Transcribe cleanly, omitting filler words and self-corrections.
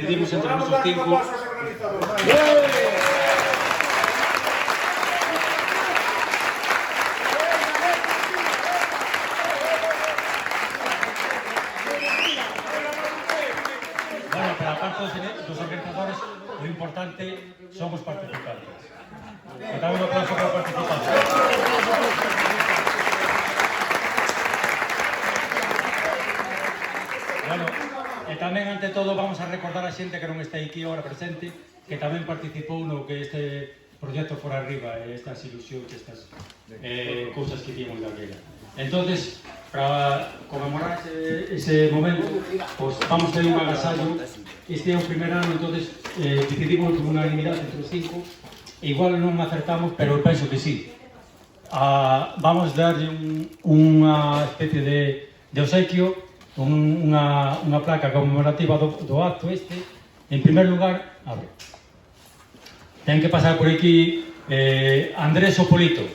Decidimos entre nosotros 5. Bueno, pero aparte dos organizadores, lo importante son os participantes. E tamén un aplauso para os participantes. Bueno, e tamén, ante todo, vamos a recordar a xente que non está aquí agora presente, que tamén participou no que este proxecto fora arriba, estas ilusións, estas cousas que tínhamos daquela. Entonces, para conmemorar ese momento, pues vamos a ter un agasallo. Este é o primer ano, entonces decidimos por unanimidade entre os 5. Igual non acertamos, pero eu penso que sí. Vamos darlle unha especie de obsequio, unha placa conmemorativa do acto este. En primer lugar, a ver, ten que pasar por aquí Andrés Opolito.